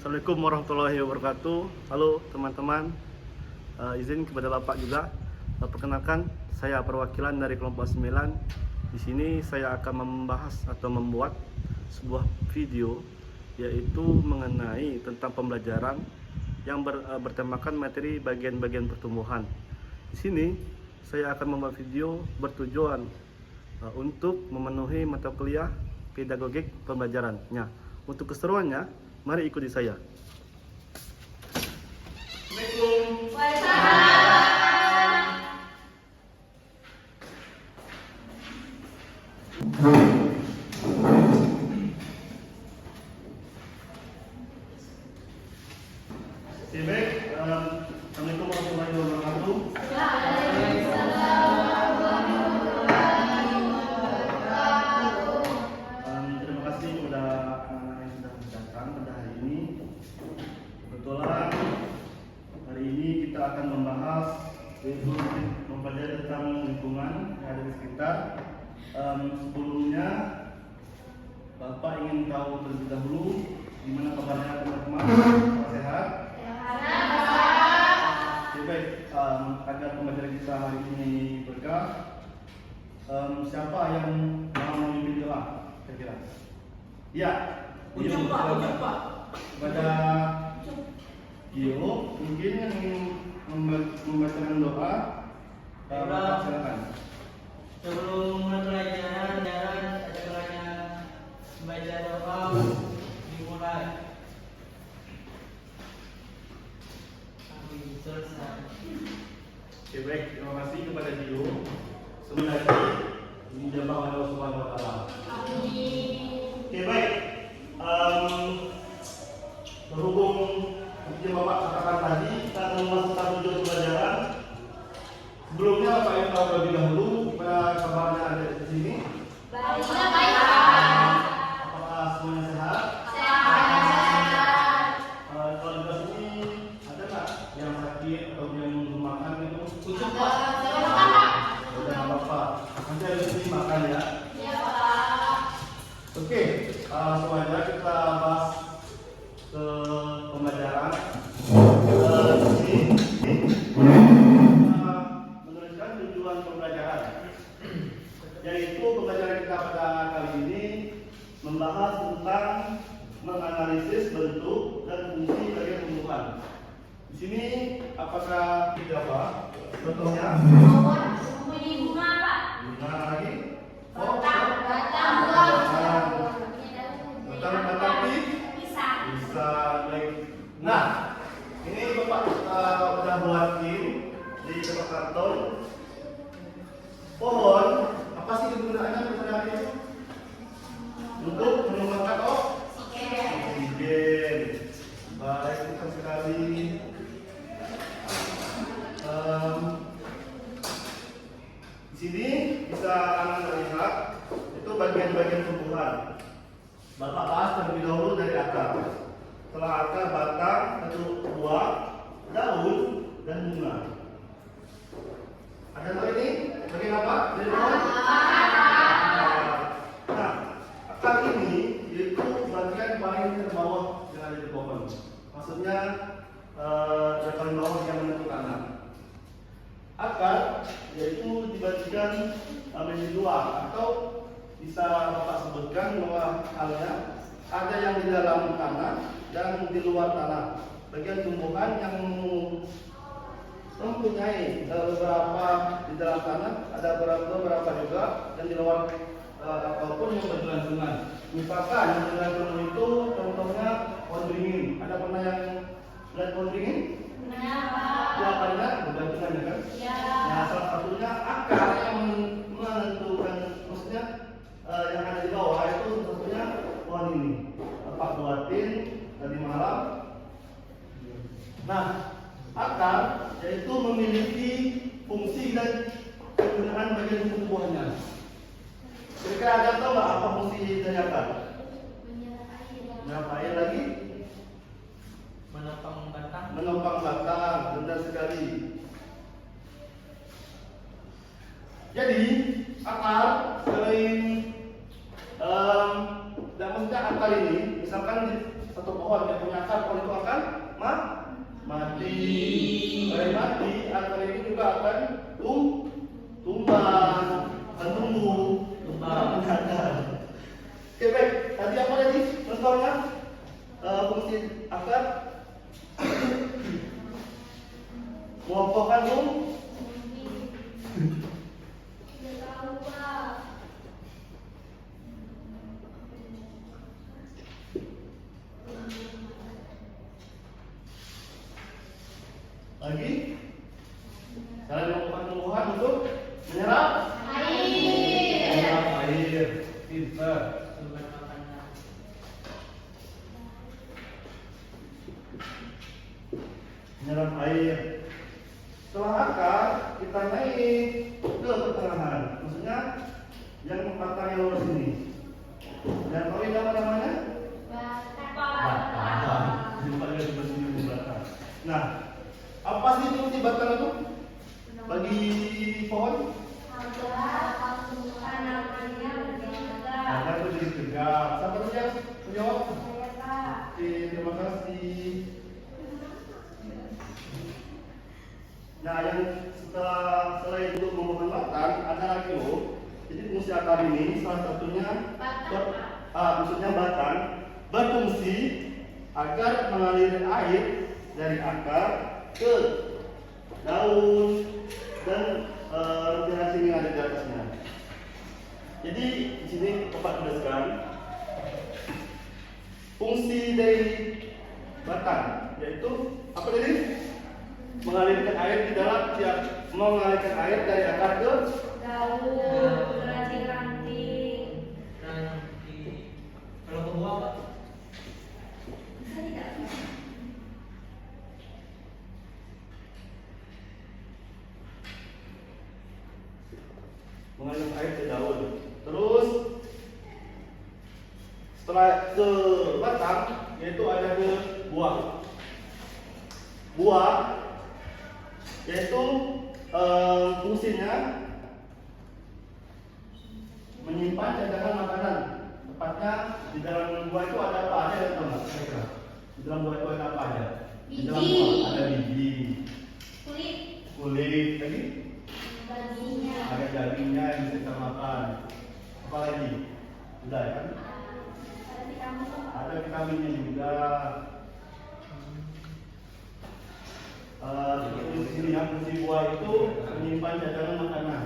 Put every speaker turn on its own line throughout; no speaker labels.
Assalamualaikum warahmatullahi wabarakatuh. Halo teman-teman, izin kepada Bapak juga. Perkenalkan, saya perwakilan dari kelompok 9. Di sini saya akan membahas atau membuat sebuah video, yaitu mengenai tentang pembelajaran yang bertemakan materi bagian-bagian pertumbuhan. Di sini saya akan membuat video bertujuan untuk memenuhi mata kuliah pedagogik pembelajarannya. Untuk keseruannya, mari ikuti saya. Assalamualaikum. Assalamualaikum warahmatullahi wabarakatuh. Terima kasih kepada anak-anak yang sudah datang pada hari ini. Kebetulan hari ini kita akan membahas yaitu mempelajari tentang lingkungan yang ada di sekitar. Sebelumnya Bapak ingin tahu terlebih dahulu gimana kabarnya teman-teman? Sehat? Baik, agar pembelajaran kita hari ini berkah. Siapa yang mau memimpin doa? Kira-kira? Ya.
Ujung Pak.
Kepada Gio, mungkin yang ingin membacakan doa. Bapak silakan.
Sebelum mulai pelajaran, ada kalanya membaca doa dimulai. Selesai.
Oke, baik, terima kasih kepada Gio. Sebenarnya ini dijabah oleh Allah Subhanahu wa Ta'ala.
Amin.
Oke, baik. Berhubung seperti Bapak katakan tadi, kita akan memasukkan tujuan pembelajaran. Sebelumnya Bapak yang tahu terlebih dahulu gimana kabarnya ada di sini?
Baik.
Apakah semuanya sehat?
Sehat.
Kalau di kelas ini ada nggak yang sakit atau yang belum makan gitu?
Ujung Pak.
Udah nggak apa-apa. Nanti ada di sini makan ya.
Iya, Pak.
Oke, langsung aja kita bahas ke pembelajaran. Di sini menuliskan tujuan pembelajaran, yaitu pembelajaran kita pada kali ini membahas tentang menganalisis bentuk dan fungsi bagian tumbuhan. Di sini apakah tidak Pak? Contohnya?
Bunyi bunga, Pak.
Bunga lagi?
Batang
Batang
bisa.
bisa baik. Nah, ini Bapak udah buatin di kertas karton pohon. Apa sih kegunaannya pada hari itu? Untuk mengembangkan oksigen. Baik, kita sekali. Di sini bisa Anda lihat itu bagian-bagian tumbuhan. Bapak bahas terlebih dahulu dari akar. Setelah akar, batang, lalu buah, daun, dan bunga. Ada tahu ini? Bagian apa? Dari pohon? Nah, akar ini yaitu bagian paling terbawah yang ada di pohon. Maksudnya yang paling bawah yang menyentuh tanah. Akar yaitu dibagikan menjadi dua, atau bisa Bapak sebutkan bahwa halnya ada yang di dalam tanah dan di luar tanah. Bagian tumbuhan yang mempunyai beberapa di dalam tanah, ada beberapa juga dan di luar ataupun yang bergelantungan. Misalkan yang bergelantungan itu contohnya pohon beringin. Ada pernah yang lihat pohon beringin?
Kenapa?
Ya, karena bergantungan ya kan?
Ya.
Nah, salah satunya akar yang menentukan, maksudnya yang ada di bawah itu salah satunya pohon ini. Bapak buatin tadi malam. Nah, akar yaitu memiliki fungsi dan kegunaan bagian tumbuhannya. Kira-kira ada tahu nggak apa fungsi dari akar? Menyerap air lagi? Menopang batang, benar sekali. Jadi akar selain dan maksudnya akar ini, misalkan di satu pohon yang punya akar, pohon itu akan mati. Dari mati, akar ini juga akan tumbang, akan tumbuh, tumbang. Oke baik, tadi apa tadi contohnya? Fungsi akar mengokohkan
Tidak tahu, Pak.
lagi. Selain mengokohkan tumbuhan untuk menyerap air. Pintar.
Sumber makanan.
Menyerap air. Setelah akar kita naik ke pertengahan, maksudnya yang batangnya lurus ini. Dan tahu ini apa namanya? Batang. Jumpa dari sini batang. Nah, apa sih fungsi batang itu bagi pohon? Karena itu jadi tegak. Siapa tuh yang menjawab? Oke, terima kasih. Nah, yang setelah itu membangun batang, ada lagi loh. Jadi fungsi akar ini salah satunya maksudnya batang berfungsi agar mengalir air dari akar ke daun dan ranting-ranting yang ada di atasnya. Jadi di sini Bapak tuliskan fungsi dari batang, yaitu apa tadi? Mengalirkan air di dalam mengalirkan air dari akar ke
daun, ranting-ranting.
Nanti kalau ke bawah Pak.
Bisa tidak?
mengalirkan air ke daun. Terus setelah ke batang, yaitu ada ke buah. Buah yaitu fungsinya menyimpan cadangan makanan. Tepatnya di dalam buah itu ada apa aja ya teman? Di dalam buah itu ada apa aja? Di dalam
Biji.
buah ada biji, kulit, lagi
Baginya.
ada dagingnya yang bisa kita makan. Apa lagi? Udah ya kan? Ada vitaminnya juga. Di sini ya, fungsi buah itu menyimpan cadangan makanan.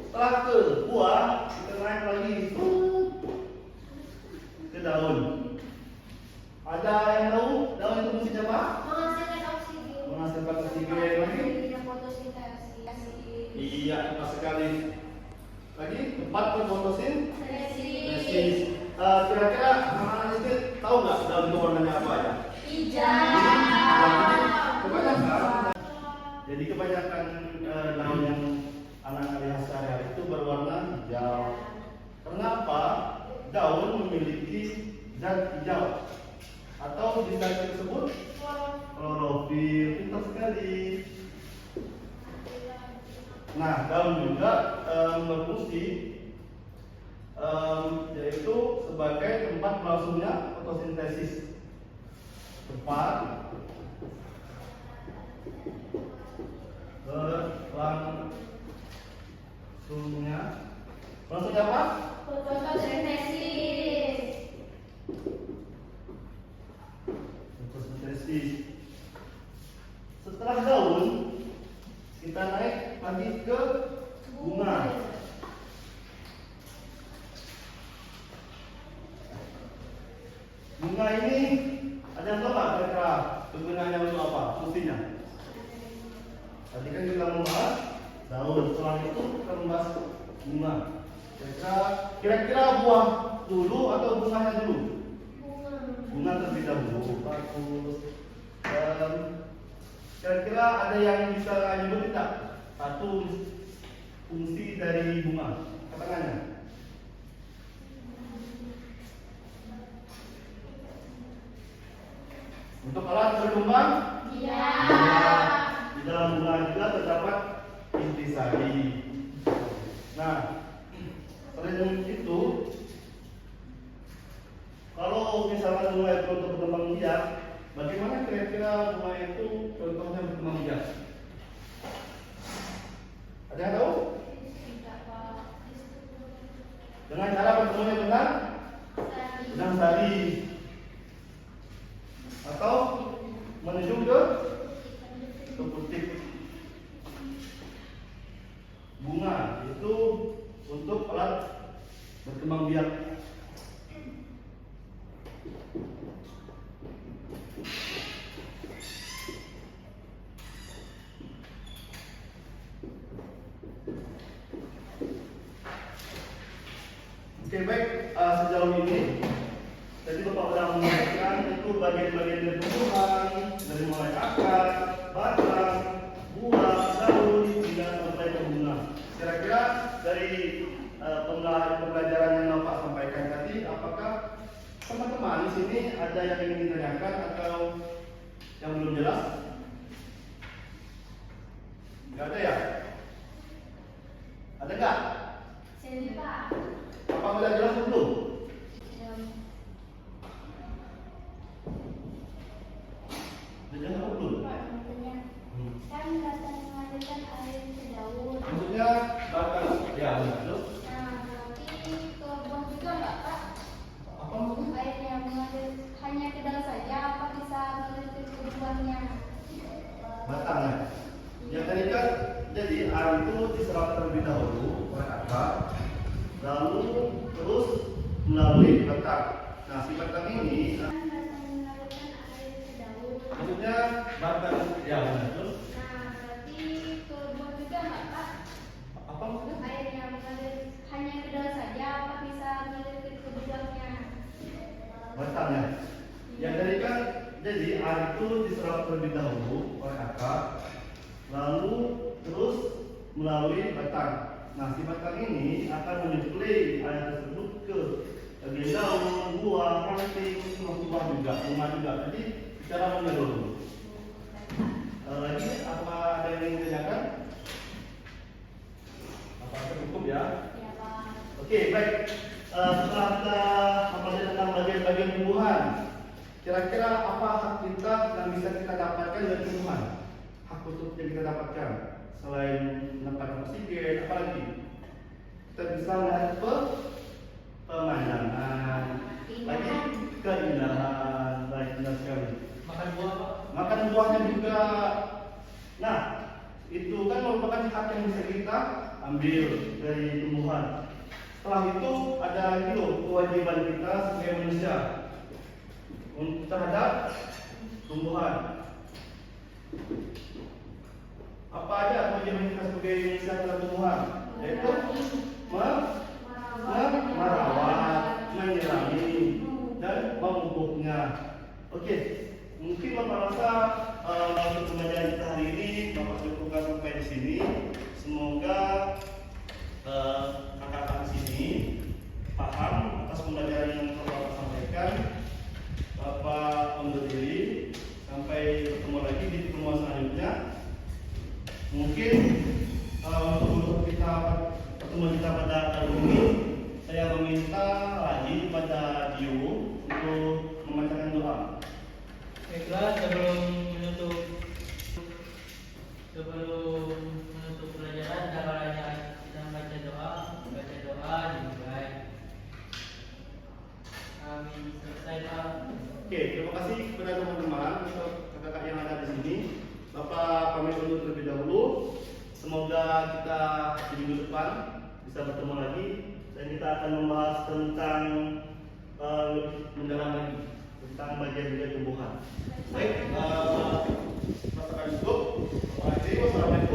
Setelah ke buah, kita naik lagi ke daun. Ada yang tahu daun itu fungsinya apa?
Menghasilkan oksigen.
Menghasilkan oksigen lagi.
Fotosintesis.
Iya, tepat sekali. Lagi tempat fotosintesis. Kira-kira anak-anak SD tahu nggak daun itu warnanya apa ya?
Hijau.
Kebanyakan. Jadi kebanyakan daun yang anak lihat sehari-hari itu berwarna hijau. Kenapa? Daun memiliki zat hijau atau bisa disebut klorofil. Pintar sekali. Nah, daun juga berfungsi yaitu sebagai tempat berlangsungnya fotosintesis. Tempat berlangsungnya apa?
Fotosintesis.
Fotosintesis. Setelah daun, kita naik lagi ke bunga. Bunga ini ada yang tahu nggak kira-kira kegunaannya untuk apa? Fungsinya? Tadi kan kita membahas daun, setelah itu kita membahas bunga. Kira-kira buah dulu atau bunganya dulu? Bunga terlebih dahulu. Bagus. Kira-kira ada yang bisa nyebut tidak? Satu fungsi dari bunga. Katakannya. Untuk alat berkembang intisari. Nah, selain itu, kalau misalkan bunga itu untuk berkembang biak, bagaimana kira-kira bunga itu contohnya berkembang biak? Ada yang tahu? Dengan cara bertemunya benang sari atau menuju ke putik. Bunga itu untuk alat berkembang biak. Oke, baik, sejauh ini tadi Bapak sudah menjelaskan itu bagian-bagian dari tumbuhan, dari mulai akar, batang, buah, daun hingga sampai ke bunga. Kira-kira dari pembelajaran yang Bapak sampaikan tadi, apakah teman-teman di sini ada yang ingin ditanyakan atau yang belum jelas? Enggak ada ya? Ada enggak?
Saya lupa.
Apa sudah jelas atau belum? Sudah jelas atau belum?
Kan batang mengalirkan air ke daun.
Maksudnya batang, ya betul.
Nah, berarti ke buah juga nggak, Pak?
Apa maksudnya?
Air yang mengalir hanya ke daun saja, apa bisa mengalir ke buahnya?
Batangnya. Yang tadi kan, jadi air itu diserap terlebih dahulu oleh akar, lalu terus melalui batang. Nah, si batang ini,
Kan batang mengalirkan air ke daun.
maksudnya batang, ya betul.
Nah, berarti ke buah juga nggak, Pak?
Apa maksudnya?
Air yang mengalir hanya ke daun saja, apa bisa mengalir ke buahnya?
Batangnya. Yang tadi kan, jadi air itu diserap terlebih dahulu oleh akar, lalu terus melalui batang. Nah, si batang ini akan menyuplai air tersebut ke bagian daun, buah, ranting, termasuk buah juga, bunga juga. Jadi secara menyeluruh. Lagi apa ada yang ingin ditanyakan? Apa cukup ya?
Ya, Pak.
Oke, baik. Setelah kita mempelajari tentang bagian-bagian tumbuhan, kira-kira apa hak kita yang bisa kita dapatkan dari tumbuhan? Hak khusus yang kita dapatkan selain mendapatkan oksigen, apa lagi? Kita bisa melihat pemandangan, lagi keindahan, baik benar sekali.
Makan buah, Pak.
Makan buahnya juga. Nah, itu kan merupakan hak yang bisa kita ambil dari tumbuhan. Setelah itu ada lagi loh kewajiban kita sebagai manusia terhadap tumbuhan. Apa aja kewajiban kita sebagai manusia terhadap tumbuhan? Yaitu merawat, menyirami, dan memupuknya. Oke, mungkin Bapak rasa untuk pembelajaran kita hari ini Bapak cukupkan sampai di sini. Semoga kakak-kakak di sini paham atas pembelajaran yang Bapak sampaikan. Bapak undur diri sampai bertemu lagi di pertemuan selanjutnya. Mungkin untuk kita pertemuan kita pada kali ini, saya meminta lagi pada Dio untuk membacakan doa.
Baiklah, sebelum menutup pelajaran, caranya kita membaca doa dimulai. Amin. Selesai, Pak.
Oke, terima kasih kepada teman-teman untuk kakak yang ada di sini. Bapak pamit undur terlebih dahulu. Semoga kita di minggu depan bisa bertemu lagi dan kita akan membahas tentang mendalam lagi tentang bagian-bagian tumbuhan. Baik, masakan cukup. Terima kasih. Wassalamualaikum.